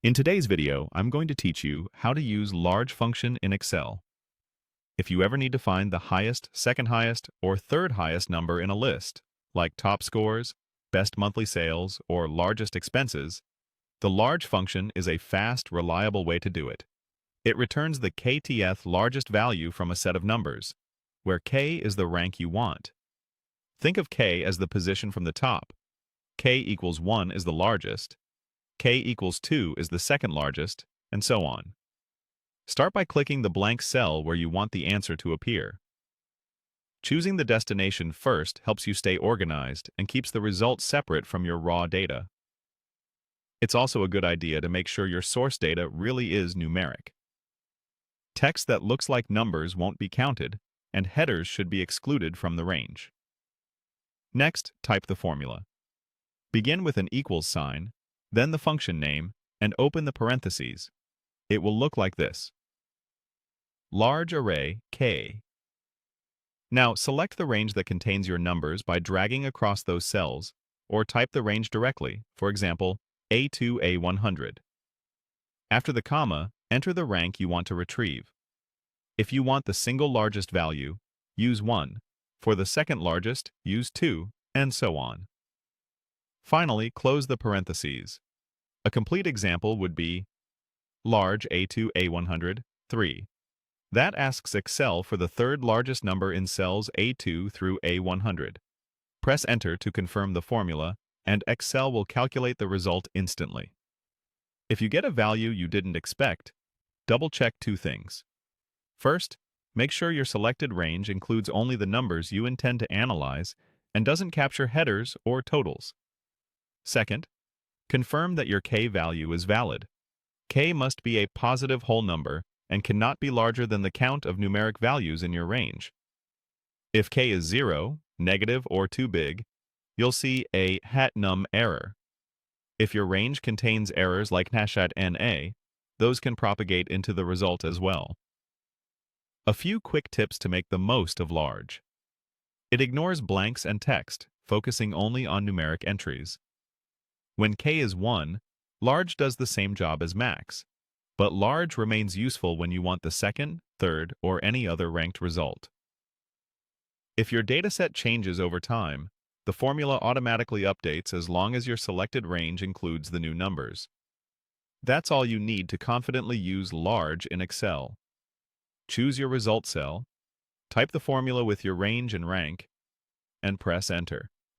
In today's video, I'm going to teach you how to use large function in Excel. If you ever need to find the highest, second highest, or third highest number in a list, like top scores, best monthly sales, or largest expenses, the large function is a fast, reliable way to do it. It returns the kth largest value from a set of numbers, where k is the rank you want. Think of k as the position from the top. K equals 1 is the largest, k equals 2 is the second largest, and so on. Start by clicking the blank cell where you want the answer to appear. Choosing the destination first helps you stay organized and keeps the result separate from your raw data. It's also a good idea to make sure your source data really is numeric. Text that looks like numbers won't be counted, and headers should be excluded from the range. Next, type the formula. Begin with an equals sign, then the function name, and open the parentheses. It will look like this. Large array k. Now select the range that contains your numbers by dragging across those cells, or type the range directly, for example, A2 A100. After the comma, enter the rank you want to retrieve. If you want the single largest value, use 1. For the second largest, use 2, and so on. Finally, close the parentheses. A complete example would be large A2 A100, 3. That asks Excel for the third largest number in cells A2 through A100. Press Enter to confirm the formula, and Excel will calculate the result instantly. If you get a value you didn't expect, double-check two things. First, make sure your selected range includes only the numbers you intend to analyze and doesn't capture headers or totals. Second, confirm that your k value is valid. K must be a positive whole number and cannot be larger than the count of numeric values in your range. If k is 0, negative, or too big, you'll see a #num error. If your range contains errors like #NA, those can propagate into the result as well. A few quick tips to make the most of large. It ignores blanks and text, focusing only on numeric entries. When k is 1, large does the same job as max, but large remains useful when you want the second, third, or any other ranked result. If your dataset changes over time, the formula automatically updates as long as your selected range includes the new numbers. That's all you need to confidently use large in Excel. Choose your result cell, type the formula with your range and rank, and press Enter.